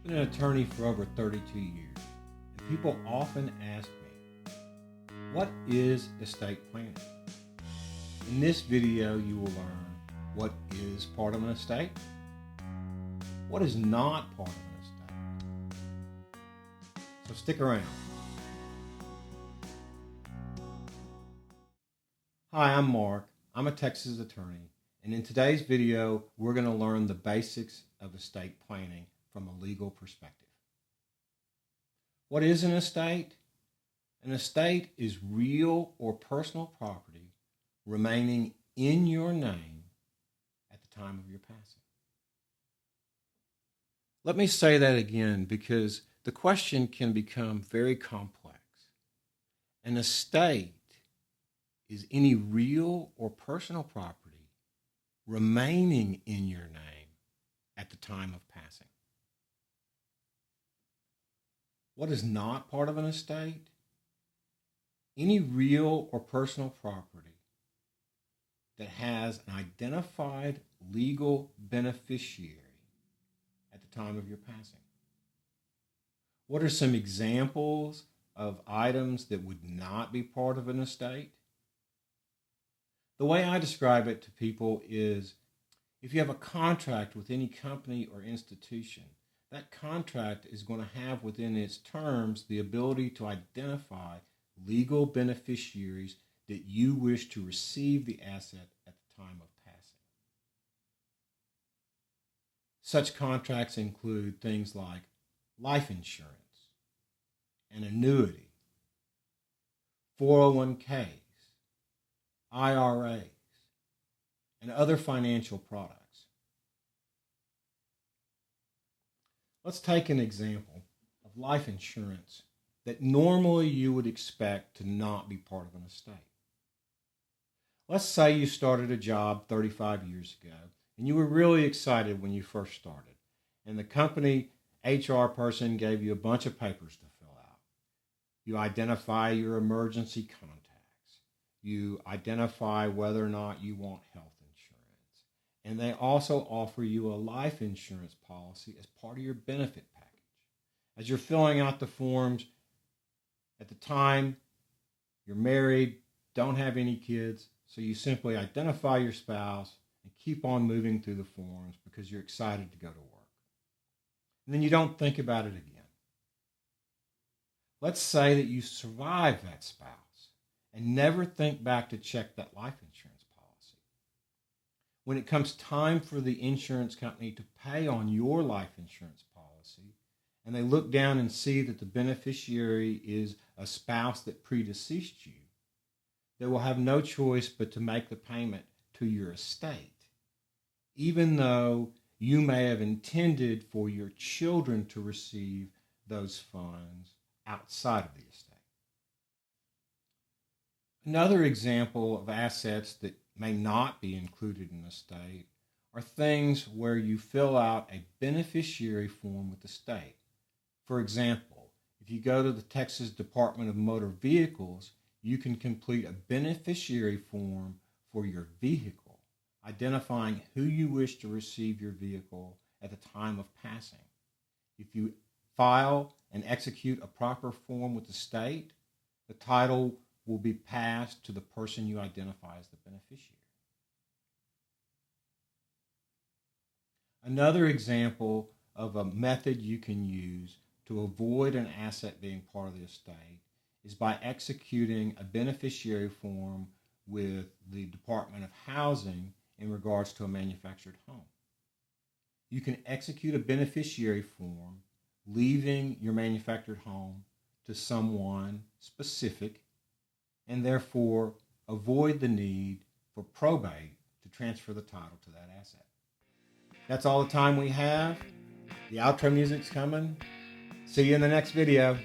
Been an attorney for over 32 years, and people often ask me, what is estate planning? In this video, you will learn what is part of an estate, what is not part of an estate. So stick around. Hi, I'm Mark. I'm a Texas attorney, and in today's video, we're going to learn the basics of estate planning from a legal perspective. What is an estate? An estate is real or personal property remaining in your name at the time of your passing. Let me say that again because the question can become very complex. An estate is any real or personal property remaining in your name at the time of passing. What is not part of an estate? Any real or personal property that has an identified legal beneficiary at the time of your passing. What are some examples of items that would not be part of an estate? The way I describe it to people is if you have a contract with any company or institution, that contract is going to have within its terms the ability to identify legal beneficiaries that you wish to receive the asset at the time of passing. Such contracts include things like life insurance, an annuity, 401ks, IRAs, and other financial products. Let's take an example of life insurance that normally you would expect to not be part of an estate. Let's say you started a job 35 years ago and you were really excited when you first started, and the company HR person gave you a bunch of papers to fill out. You identify your emergency contacts. You identify whether or not you want health insurance. And they also offer you a life insurance policy as part of your benefit package. As you're filling out the forms, at the time, you're married, don't have any kids, so you simply identify your spouse and keep on moving through the forms because you're excited to go to work. And then you don't think about it again. Let's say that you survive that spouse and never think back to check that life insurance policy. When it comes time for the insurance company to pay on your life insurance policy, and they look down and see that the beneficiary is a spouse that predeceased you, they will have no choice but to make the payment to your estate, even though you may have intended for your children to receive those funds outside of the estate. Another example of assets that may not be included in the estate are things where you fill out a beneficiary form with the state. For example, if you go to the Texas Department of Motor Vehicles, you can complete a beneficiary form for your vehicle, identifying who you wish to receive your vehicle at the time of passing. If you file and execute a proper form with the state, the title will be passed to the person you identify as the beneficiary. Another example of a method you can use to avoid an asset being part of the estate is by executing a beneficiary form with the Department of Housing in regards to a manufactured home. You can execute a beneficiary form leaving your manufactured home to someone specific and therefore avoid the need for probate to transfer the title to that asset. That's all the time we have. The outro music's coming. See you in the next video.